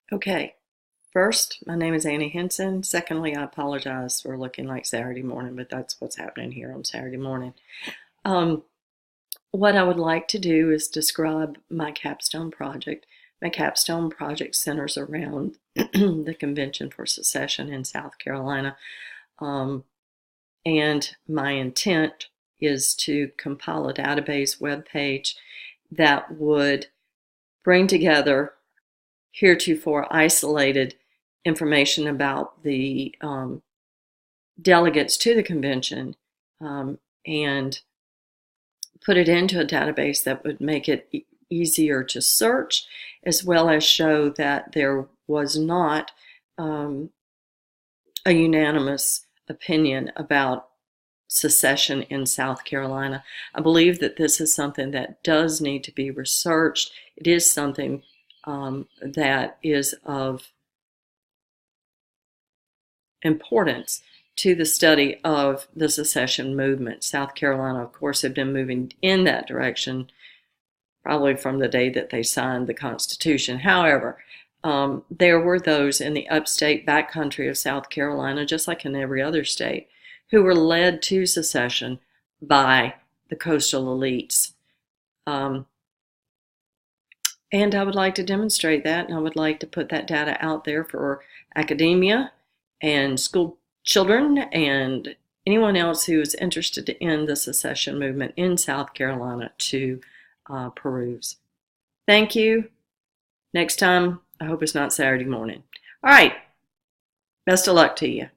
Okay, first, my name is Annie Henson. Secondly, I apologize for looking like Saturday morning, but that's what's happening here on Saturday morning. Um, what I would like to do is describe my capstone project. My capstone project centers around the Convention for Secession in South Carolina. And my intent is to compile a database webpage that would bring together heretofore isolated information about the delegates to the convention and put it into a database that would make it easier to search, as well as show that there was not a unanimous opinion about secession in South Carolina. I believe that this is something that does need to be researched. It is something that is of importance to the study of the secession movement. South Carolina, of course, had been moving in that direction probably from the day that they signed the Constitution. However, there were those in the upstate backcountry of South Carolina, just like in every other state, who were led to secession by the coastal elites. And I would like to demonstrate that, and I would like to put that data out there for academia and school children and anyone else who is interested in the secession movement in South Carolina to peruse. Thank you. Next time, I hope it's not Saturday morning. All right. Best of luck to you.